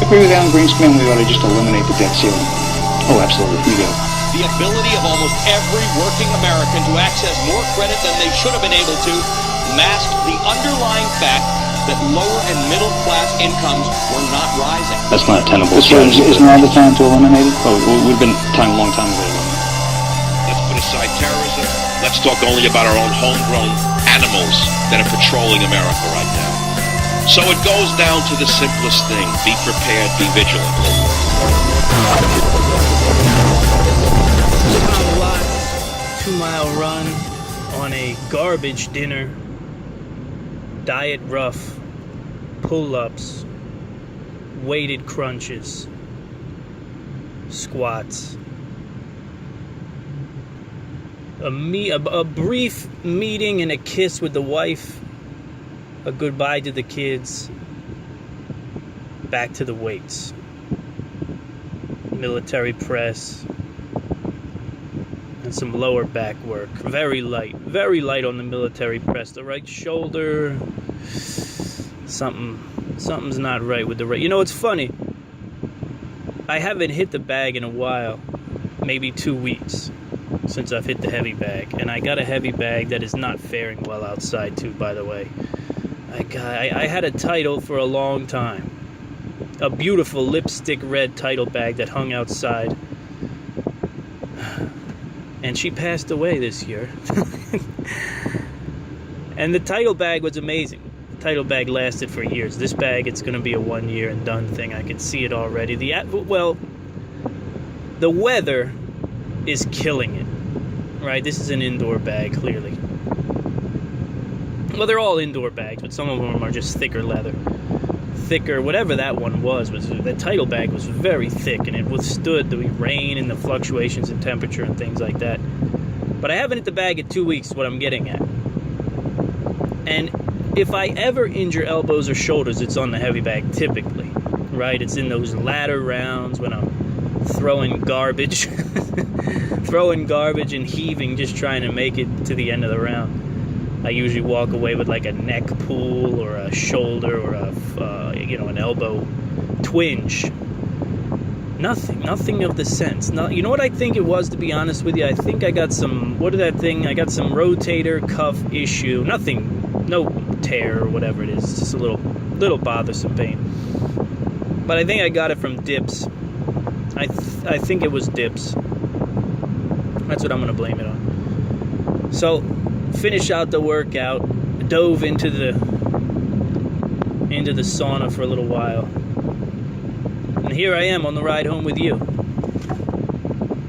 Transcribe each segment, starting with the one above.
agree with Alan Greenspan, we ought to just eliminate the debt ceiling. Oh, absolutely. We do. The ability of almost every working American to access more credit than they should have been able to masked the underlying fact that lower and middle class incomes were not rising. That's not a tenable strategy. Isn't now the time to eliminate it? Oh, we've been a long time ago to eliminate it. Let's put aside terrorism. Let's talk only about our own homegrown animals that are patrolling America right now. So it goes down to the simplest thing. Be prepared, be vigilant. Tom Watts, 2-mile run on a garbage dinner, diet rough, pull-ups, weighted crunches, squats. A brief meeting and a kiss with the wife, a goodbye to the kids, back to the weights. Military press, and some lower back work. Very light on the military press. The right shoulder, something's not right with the right. You know, it's funny. I haven't hit the bag in a while, maybe 2 weeks since I've hit the heavy bag, and I got a heavy bag that is not faring well outside too, by the way. I had a title for a long time, a beautiful lipstick red title bag that hung outside, and she passed away this year. And the title bag was amazing. The title bag lasted for years. This bag, it's going to be a 1 year and done thing. I can see it already. The weather is killing it. Right, this is an indoor bag, clearly. Well, they're all indoor bags, but some of them are just thicker leather. Thicker, whatever that one was the title bag was very thick, and it withstood the rain and the fluctuations in temperature and things like that. But I haven't hit the bag in 2 weeks, is what I'm getting at. And if I ever injure elbows or shoulders, it's on the heavy bag, typically. Right, it's in those latter rounds when I'm throwing garbage and heaving, just trying to make it to the end of the round. I usually walk away with like a neck pull or a shoulder or an elbow twinge. Nothing of the sense. You know what I think it was, to be honest with you? I think I got some, I got some rotator cuff issue. No tear or whatever it is. It's just a little bothersome pain. But I think I got it from dips. I think it was dips. That's what I'm going to blame it on. So, finish out the workout, dove into the sauna for a little while. And here I am on the ride home with you.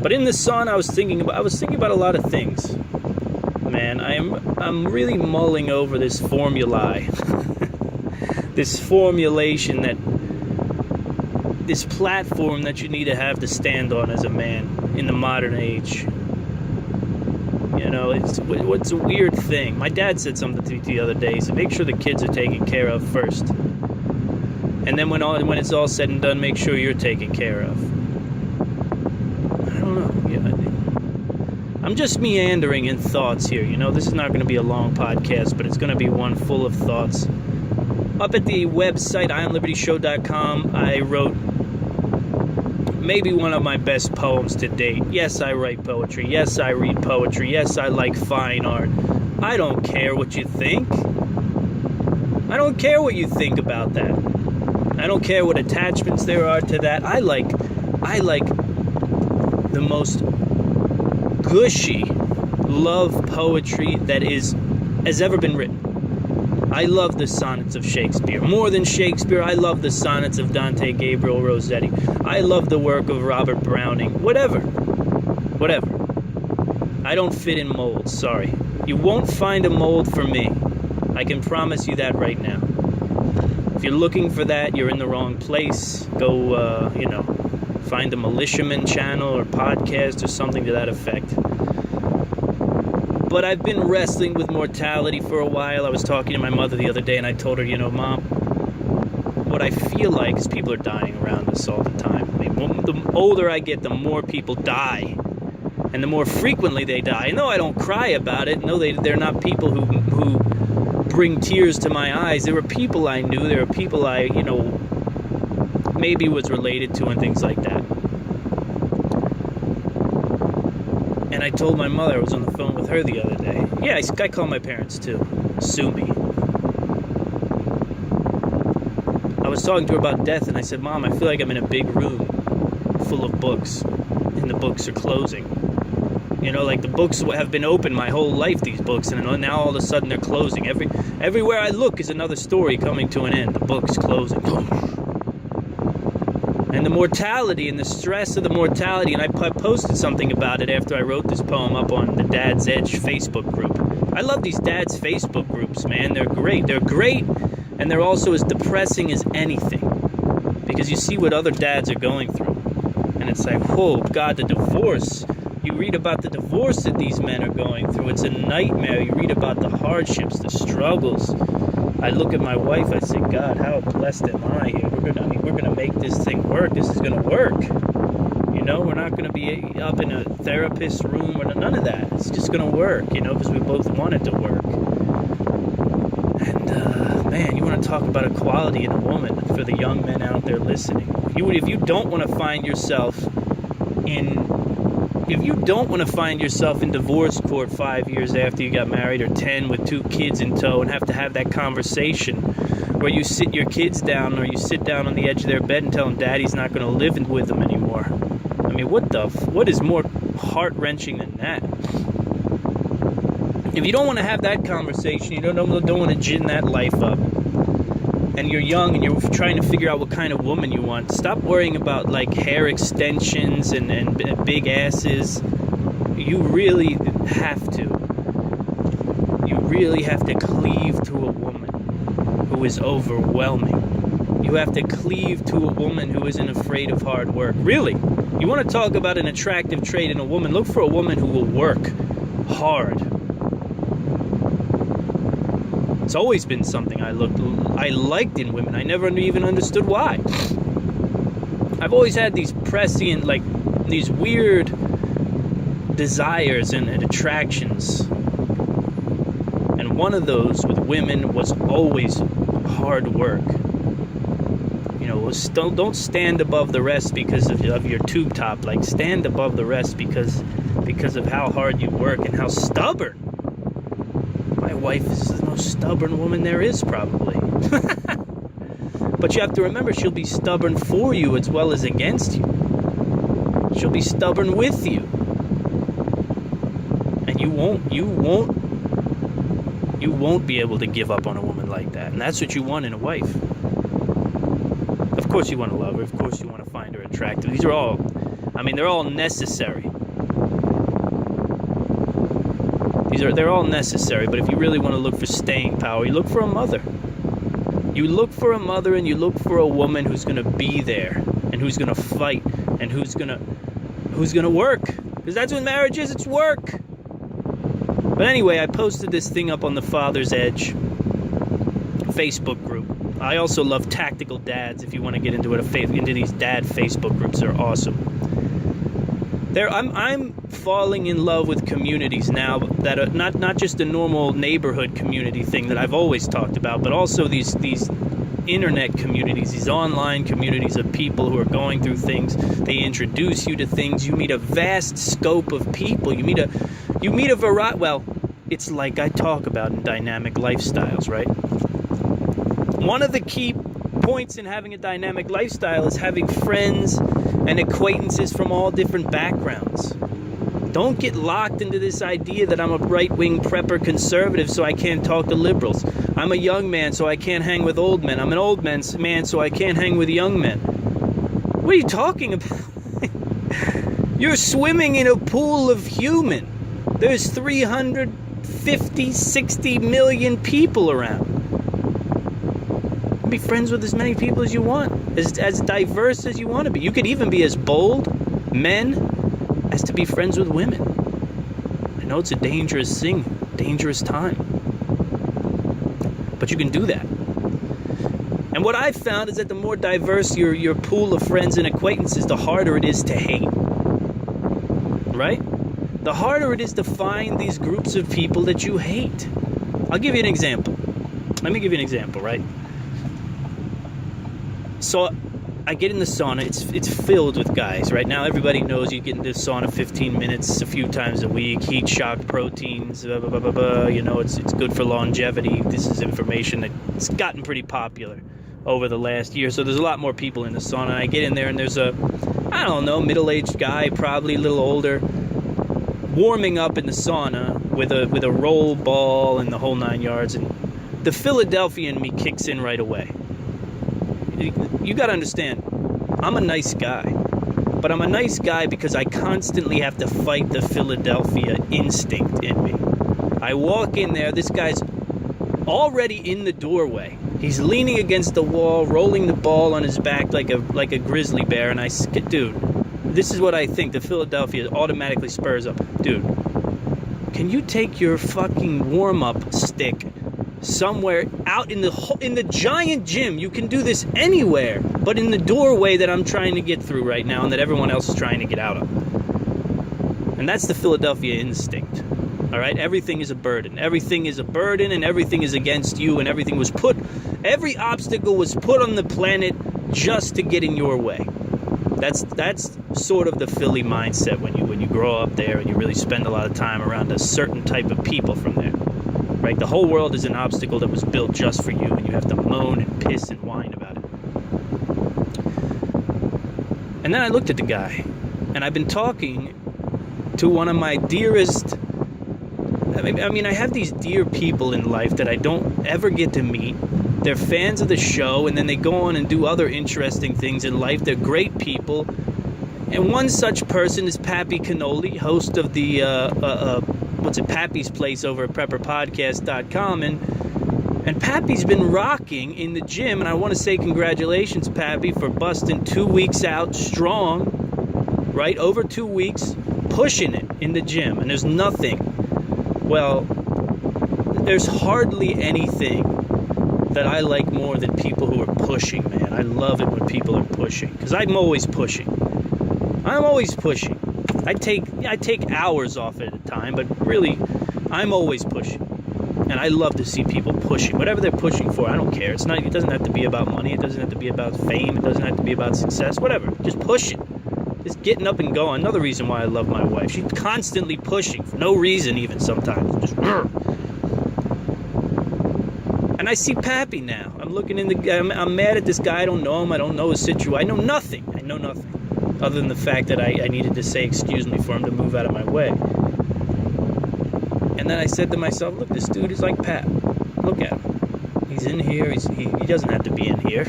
But in the sauna, I was thinking about a lot of things. Man, I'm really mulling over this formulae. This formulation this platform that you need to have to stand on as a man in the modern age. You know, it's a weird thing. My dad said something to me the other day. He said, make sure the kids are taken care of first. And then when it's all said and done, make sure you're taken care of. I don't know. Yeah, I'm just meandering in thoughts here. You know, this is not going to be a long podcast, but it's going to be one full of thoughts. Up at the website, IonLibertyShow.com, I wrote maybe one of my best poems to date. Yes, I write poetry. Yes, I read poetry. Yes, I like fine art. I don't care what you think. I don't care what you think about that. I don't care what attachments there are to that. I like the most gushy love poetry that has ever been written. I love the sonnets of Shakespeare. More than Shakespeare, I love the sonnets of Dante Gabriel Rossetti. I love the work of Robert Browning. Whatever. I don't fit in molds, sorry. You won't find a mold for me. I can promise you that right now. If you're looking for that, you're in the wrong place. Go, find the Militiaman channel or podcast or something to that effect. But I've been wrestling with mortality for a while. I was talking to my mother the other day, and I told her, Mom, what I feel like is people are dying around us all the time. I mean, the older I get, the more people die. And the more frequently they die. No, I don't cry about it. No, they're not people who bring tears to my eyes. There were people I knew. There were people maybe was related to and things like that. And I told my mother, I was on the phone with her the other day. Yeah, I call my parents too. Sue me. I was talking to her about death, and I said, Mom, I feel like I'm in a big room full of books, and the books are closing. You know, like the books have been open my whole life, these books, and now all of a sudden they're closing. Everywhere I look is another story coming to an end. The book's closing. And the mortality and the stress of the mortality, and I posted something about it after I wrote this poem up on the Dad's Edge Facebook group. I love these Dad's Facebook groups, man. They're great. They're great, and they're also as depressing as anything, because you see what other dads are going through. And it's like, whoa, God, the divorce. You read about the divorce that these men are going through. It's a nightmare. You read about the hardships, the struggles. I look at my wife, I say, God, how blessed am I here? We're gonna make this thing work. This is gonna work. You know, we're not gonna be up in a therapist room or none of that. It's just gonna work, you know, because we both want it to work. And man, you want to talk about equality in a woman for the young men out there listening. If you don't want to find yourself in divorce court 5 years after you got married, or 10 with 2 kids in tow, and have to have that conversation where you sit your kids down, or you sit down on the edge of their bed and tell them Daddy's not going to live with them anymore. I mean, what is more heart-wrenching than that? If you don't want to have that conversation, you don't want to gin that life up, and you're young and you're trying to figure out what kind of woman you want, stop worrying about like hair extensions and big asses. You really have to cleave to a woman who is overwhelming. You have to cleave to a woman who isn't afraid of hard work. Really, you want to talk about an attractive trait in a woman, look for a woman who will work hard. It's always been something I liked in women. I never even understood why. I've always had these prescient, like these weird desires and attractions. And one of those with women was always hard work. You know, don't stand above the rest because of your tube top. Like, stand above the rest because of how hard you work and how stubborn. My wife is the most stubborn woman there is, probably. But you have to remember, she'll be stubborn for you as well as against you. She'll be stubborn with you. And you won't be able to give up on a woman like that. And that's what you want in a wife. Of course you want to love her. Of course you want to find her attractive. They're all necessary. They're all necessary, but if you really want to look for staying power, you look for a mother. You look for a mother, and you look for a woman who's going to be there, and who's going to fight, and who's going to work. Because that's what marriage is, it's work. But anyway, I posted this thing up on the Father's Edge Facebook group. I also love Tactical Dads, if you want to get into these dad Facebook groups. They're awesome. I'm falling in love with communities now that are not just a normal neighborhood community thing that I've always talked about, but also these internet communities, these online communities of people who are going through things. They introduce you to things. You meet a vast scope of people. You meet a variety. Well, it's like I talk about in dynamic lifestyles, right? One of the key points in having a dynamic lifestyle is having friends and acquaintances from all different backgrounds. Don't get locked into this idea that I'm a right-wing prepper conservative, so I can't talk to liberals. I'm a young man, so I can't hang with old men. I'm an old man, so I can't hang with young men. What are you talking about? You're swimming in a pool of human. There's 350, 60 million people around. Be friends with as many people as you want, as diverse as you want to be. You could even be as bold, men, as to be friends with women. I know it's a dangerous thing, dangerous time, but you can do that. And what I've found is that the more diverse your pool of friends and acquaintances, the harder it is to hate. Right? The harder it is to find these groups of people that you hate. I'll give you an example. Let me give you an example, right? So I get in the sauna. It's filled with guys. Right now, everybody knows you get in the sauna 15 minutes a few times a week. Heat shock proteins, blah, blah, blah, blah, blah. You know, it's good for longevity. This is information that's gotten pretty popular over the last year. So there's a lot more people in the sauna. And I get in there, and there's a, I don't know, middle-aged guy, probably a little older, warming up in the sauna with a roll ball and the whole 9 yards. And the Philadelphia in me kicks in right away. You got to understand, I'm a nice guy, but I'm a nice guy because I constantly have to fight the Philadelphia instinct in me. I walk in there, this guy's already in the doorway. He's leaning against the wall, rolling the ball on his back like a grizzly bear, and dude, this is what I think. The Philadelphia automatically spurs up. Dude, can you take your fucking warm-up stick somewhere out in the giant gym? You can do this anywhere but in the doorway that I'm trying to get through right now and that everyone else is trying to get out of. And that's the Philadelphia instinct. All right, everything is a burden. Everything is a burden, and everything is against you, and every obstacle was put on the planet just to get in your way. That's sort of the Philly mindset when you grow up there and you really spend a lot of time around a certain type of people from there. Right? The whole world is an obstacle that was built just for you, and you have to moan and piss and whine about it. And then I looked at the guy, and I've been talking to one of my dearest... I mean, I have these dear people in life that I don't ever get to meet. They're fans of the show, and then they go on and do other interesting things in life. They're great people. And one such person is Pappy Cannoli, host of the... Pappy's Place over at prepperpodcast.com, and Pappy's been rocking in the gym, and I want to say congratulations, Pappy, for busting 2 weeks out strong, right, over 2 weeks, pushing it in the gym, and there's hardly anything that I like more than people who are pushing, man. I love it when people are pushing, because I'm always pushing. I take hours off at a time, but really, I'm always pushing. And I love to see people pushing. Whatever they're pushing for, I don't care. It doesn't have to be about money. It doesn't have to be about fame. It doesn't have to be about success. Whatever. Just pushing. Just getting up and going. Another reason why I love my wife. She's constantly pushing for no reason even sometimes. Just... And I see Pappy now. I'm looking I'm mad at this guy. I don't know him. I don't know his situation. I know nothing. Other than the fact that I needed to say excuse me for him to move out of my way. And then I said to myself, look, this dude is like Pat. Look at him. He's in here. He doesn't have to be in here.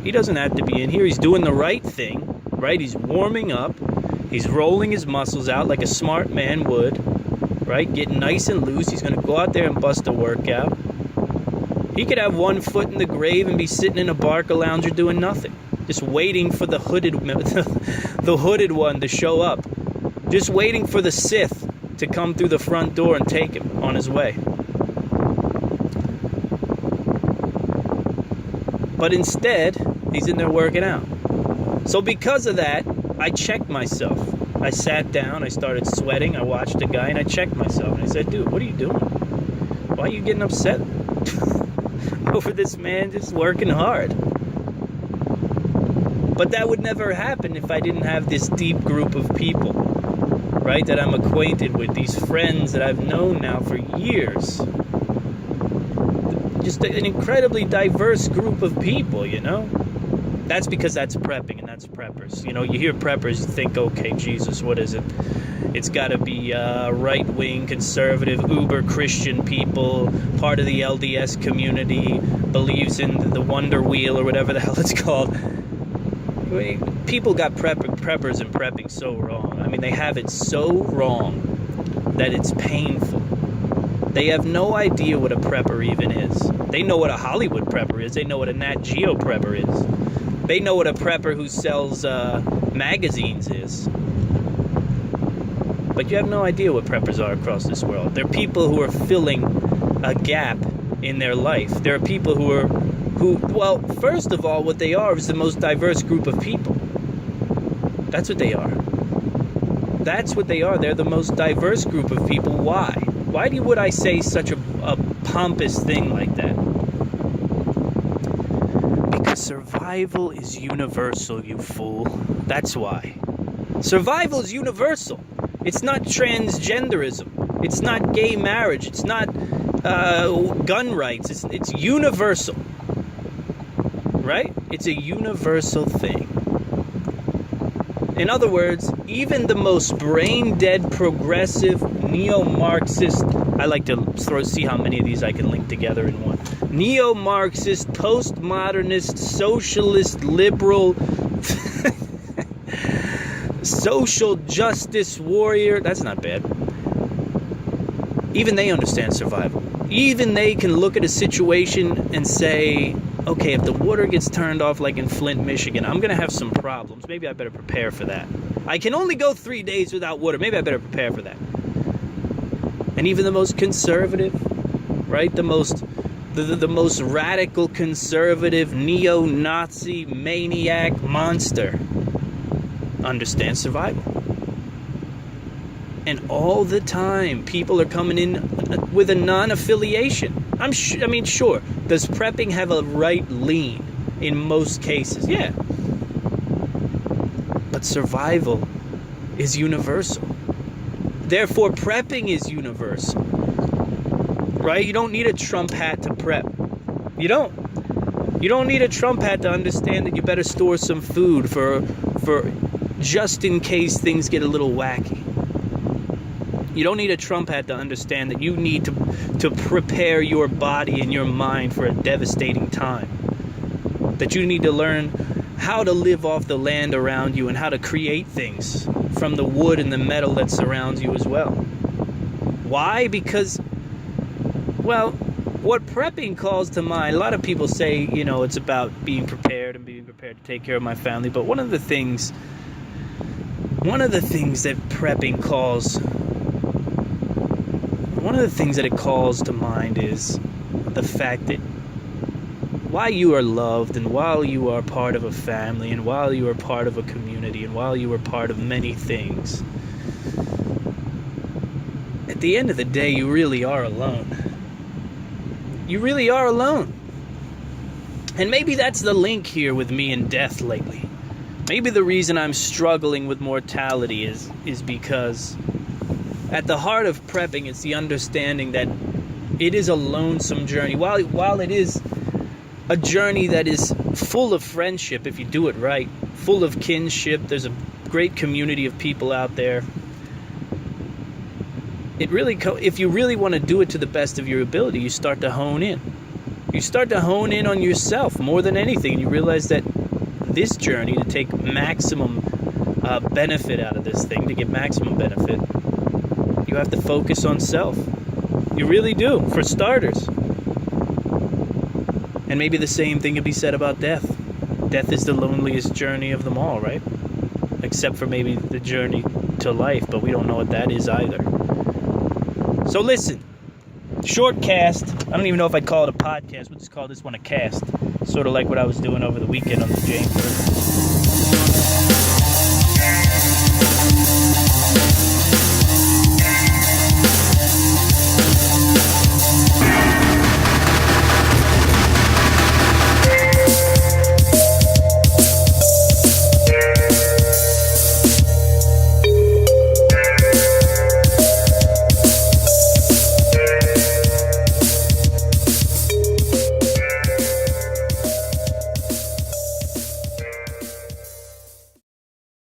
He doesn't have to be in here. He's doing the right thing, right? He's warming up. He's rolling his muscles out like a smart man would, right? Getting nice and loose. He's going to go out there and bust a workout. He could have one foot in the grave and be sitting in a Barca lounger doing nothing. Just waiting for the hooded one to show up. Just waiting for the Sith to come through the front door and take him on his way. But instead, he's in there working out. So because of that, I checked myself. I sat down, I started sweating, I watched the guy, and I checked myself. And I said, dude, what are you doing? Why are you getting upset over this man just working hard? But that would never happen if I didn't have this deep group of people, right, that I'm acquainted with, these friends that I've known now for years. Just an incredibly diverse group of people, you know? That's because that's prepping and that's preppers. You know, you hear preppers, you think, okay, Jesus, what is it? It's got to be right-wing, conservative, uber-Christian people, part of the LDS community, believes in the Wonder Wheel or whatever the hell it's called. People got preppers and prepping so wrong. I mean, they have it so wrong that it's painful. They have no idea what a prepper even is. They know what a Hollywood prepper is. They know what a Nat Geo prepper is. They know what a prepper who sells magazines is. But you have no idea what preppers are across this world. They're people who are filling a gap in their life. There are people well, first of all, what they are is the most diverse group of people. That's what they are. That's what they are. They're the most diverse group of people. Why? Why would I say such a pompous thing like that? Because survival is universal, you fool. That's why. Survival is universal. It's not transgenderism. It's not gay marriage. It's not gun rights. It's universal. Right? It's a universal thing. In other words, even the most brain-dead, progressive, neo-Marxist, I like to see how many of these I can link together in one. Neo-Marxist, postmodernist, socialist, liberal, social justice warrior, that's not bad. Even they understand survival. Even they can look at a situation and say, okay, if the water gets turned off like in Flint, Michigan, I'm going to have some problems. Maybe I better prepare for that. I can only go 3 days without water. Maybe I better prepare for that. And even the most conservative, right? The most radical conservative, neo-Nazi, maniac monster understands survival. And all the time, people are coming in with a non-affiliation. Sure. Does prepping have a right lean in most cases? Yeah. But survival is universal. Therefore, prepping is universal. Right? You don't need a Trump hat to prep. You don't. You don't need a Trump hat to understand that you better store some food for just in case things get a little wacky. You don't need a Trump hat to understand that you need to prepare your body and your mind for a devastating time. That you need to learn how to live off the land around you and how to create things from the wood and the metal that surrounds you as well. Why? Because, well, what prepping calls to mind, a lot of people say, it's about being prepared and being prepared to take care of my family. But one of the things that prepping calls... One of the things that it calls to mind is the fact that while you are loved and while you are part of a family and while you are part of a community and while you are part of many things, at the end of the day, you really are alone. You really are alone. And maybe that's the link here with me and death lately. Maybe the reason I'm struggling with mortality is because at the heart of prepping, it's the understanding that it is a lonesome journey. While it is a journey that is full of friendship, if you do it right, full of kinship, there's a great community of people out there. If you really want to do it to the best of your ability, you start to hone in. You start to hone in on yourself more than anything. And you realize that this journey, to take maximum benefit out of this thing, to get maximum benefit, you have to focus on self. You really do, for starters. And maybe the same thing can be said about death. Death is the loneliest journey of them all, right? Except for maybe the journey to life, but we don't know what that is either. So listen, short cast. I don't even know if I'd call it a podcast. We'll just call this one a cast. Sort of like what I was doing over the weekend on the James Burger.